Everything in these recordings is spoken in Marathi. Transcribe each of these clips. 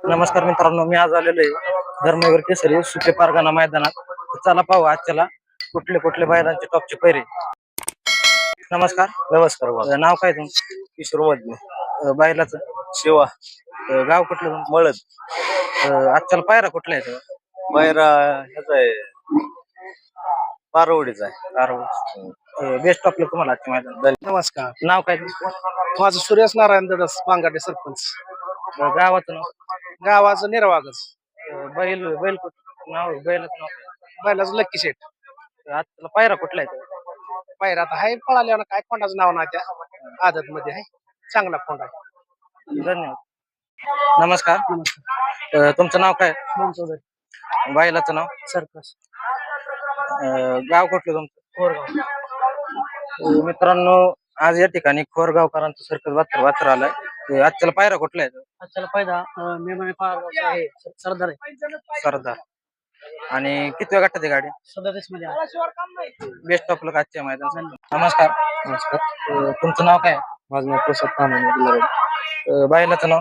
नमस्कार मित्रांनो, मी आज आलेलो आहे धर्मवीर केसरी सुपे पारगाणा मैदानात. तर चला पाहू आजच्याला कुठले कुठले बैलांचे टॉपचे पैरे. नमस्कार. नमस्कार. नाव काय तुमचं? किशोर मध्ये बैलाचं शिवा गाव कुठलं तुमचं? मळद आजच्याला पायरा कुठला आहे? पायरा ह्याचा आहे पारवडीचा आहे. बेस्ट ऑफला तुम्हाला आजच्या मैदान. नमस्कार. नाव काय तुमचं? माझं सुरेश नारायण दडस, बांगाटे सरपंच. गावाचं नाव? गावाचं निरवागच. बैल नाव बैलाचं नाव काय? बैलाचं लक्की शेट. आजच्याला पायरा कुठला आहे? पायरा आता हाय पळाल्यावर काय कोणाचं नाव नाही त्या आदत मध्ये आहे. चांगला फोंड आहे. धन्यवाद. नमस्कार. तुमचं नाव काय? बैलाचं नाव? सरपंच. गाव कुठलं तुमचं? कोरगाव. मित्रांनो, आज या ठिकाणी खोरगावकरांचं सर्कल 72 आलाय. आजच्याला पायरा कुठला आहे? आजच्याला पायरा मेमणे पारगावचा आहे, सरदार आहे. सरदार. आणि किती वेळ गाठते गाडी? 37 मध्ये. बेस्ट ऑफ लक आजच्या मैदान. नमस्कार. तुमचं नाव काय? माझं नाव प्रसाद तांबे. बैलाचं नाव?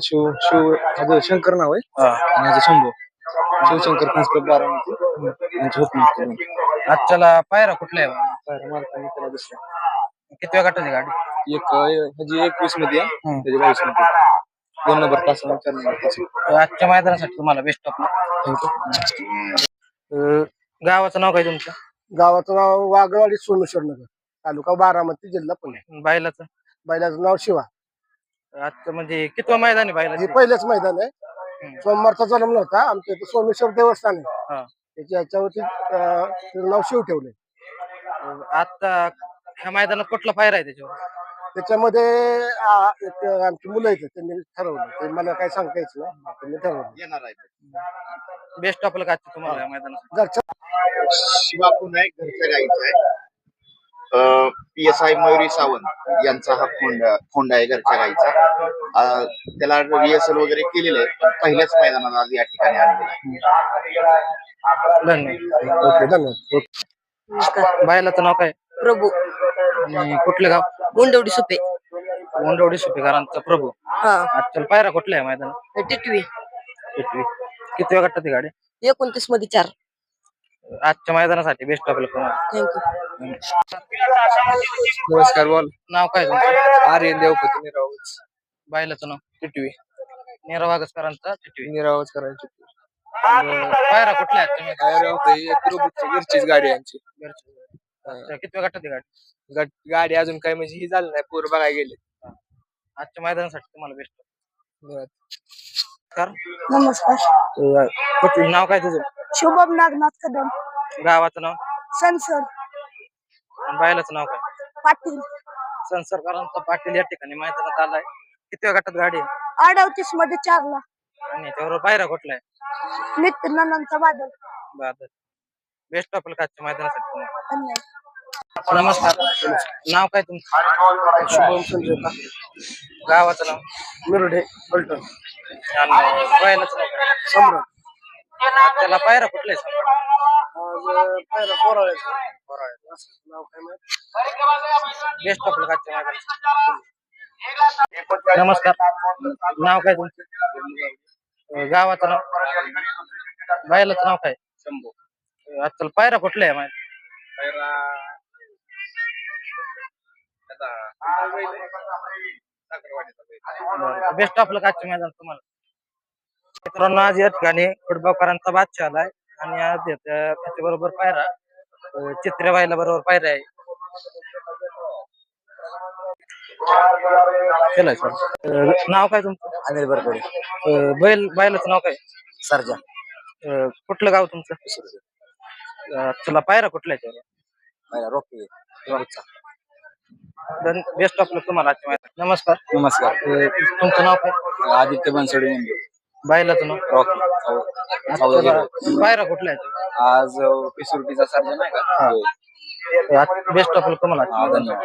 शिव शंकर नाव आहे. माझं शंभू शिवशंकर फॅन्स बारामती. आजच्याला पायरा कुठला आहे? पायरा मालकाने त्याला दुसरा किती वेळ गाठते गाडी? एक ह्याची 21 मध्ये आहे, त्याची 22 मध्ये. 2 नंबर तास आणि 4 नंबर तास. आजच्या मैदानासाठी तुम्हाला बेस्ट ऑफ लक. गावाचं नाव काय तुमचं? गावाचं नाव वाघवाडी, सोमेश्वर नगर, तालुका बारामती, जिल्हा पुणे. बैलाचं? बैलाचं नाव शिवा. आजचं म्हणजे कितवं मैदान आहे हे बैलाचं? पहिलेच मैदान आहे. सोमवारचा जन्म नव्हता. आमच्या इथं सोमेश्वर देवस्थान आहे, त्याच्या ह्याच्यावरती त्याचं नाव शिव ठेवलंय. आता ह्या मैदानात कुठला पायरा आहे त्याच्यावर? त्याच्यामध्ये एक आमची मुलं आहेत, त्यांनी ठरवलं. ते मला काय सांगता यायचं नाही, त्यांनी ठरवलं. बेस्ट ऑफ लक आजच्या तुम्हाला या मैदानात. घरच्या शिवापूर आहे, घरच्या गाईचा आहे. PSI मयुरी सावंत यांचा हा फोंड आहे घरच्या गाईचा. त्याला रिहर्सल वगैरे केलेलं आहे, पण पहिल्याच मैदानात आज या ठिकाणी आणलेलं आहे. धन्यवाद. बैलाचं नाव काय? प्रभू. आणि कुठलं गाव? गुंडवडी सुपे. गोंडवडी सुपेकरांचा प्रभू. हा. आजच्या पायरा कुठला आहे मैदान? टिटवी. किती वेळ गाठते गाडी? 29 मध्ये 4. आजच्या मैदानासाठी बेस्ट ऑफ लक तुम्हाला. थँक्यू. नमस्कार. बोल. नाव काय तुमचं? आर्यन देवपती निरावच. बैलाचं नाव? टिटवी. निरावागसकरांचा टिटवी. निरावच करायची. पायरा कुठला आहे तुम्ही? घरचीच गाडी यांची. किती वेळ गाठते गाडी? गाडी अजून काय म्हणजे ही झाली नाही, पूर बघायला गेले. आजच्या मैदानासाठी तुम्हाला बेस्ट. नमस्कार. नाव काय तुझं? शुभम नागनाथ कदम. गावाचं नाव? सनसर आणि बैलाचं नाव काय? पाटील. संसरकरांचा पाटील या ठिकाणी मैदानात आलाय. किती वेळ गाठत गाडी? 38 मध्ये 4 ला. आणि त्यावर पायरा कुठला आहे? नित्यानंदचा बादल. बेस्ट ऑफ लक आजच्या मैदानासाठी तुम्हाला. धन्यवाद. नमस्कार. नाव काय तुमचं? शुभम संजय गावाचं नाव? मिरडे पलटण. आणि बैलाचं नाव काय? सम्राट. त्याला पायरा कुठला आहे? आज पायरा कोराळ्याचा. नाव काय माहिती? बेस्ट ऑफ लक आजच्या मैदानासाठी. नमस्कार. नाव काय तुमचं? गावाचं नाव? बैलाचं नाव काय? शंभू. आजकाल पायरा कुठला आहे माहिती? बेस्ट ऑफ लक आजच्या मैदानात तुम्हाला. मित्रांनो, आज या ठिकाणी फुटबॉलकरांचा बादशाह आलाय आणि आज त्याच्या बरोबर पायरा चित्रेबाईला बरोबर पायरा आहे. चला सर. नाव काय तुमचं? अनिल बरकडे. बैलाचं नाव काय? सरजा. कुठलं गाव तुमचं? तुला पायरा कुठला आहे त्याला? पायरा रॉकी. बेस्ट ऑफ लक तुम्हाला आजच्या मैदानात. नमस्कार. नमस्कार. तुमचं नाव काय? आदित्य बनसोडे. बैलाचं नाव? रॉकी. पायरा कुठला आहे? आज पिसुर्टीचा सर्जन आहे का? बेस्ट ऑफ लक तुम्हाला. धन्यवाद.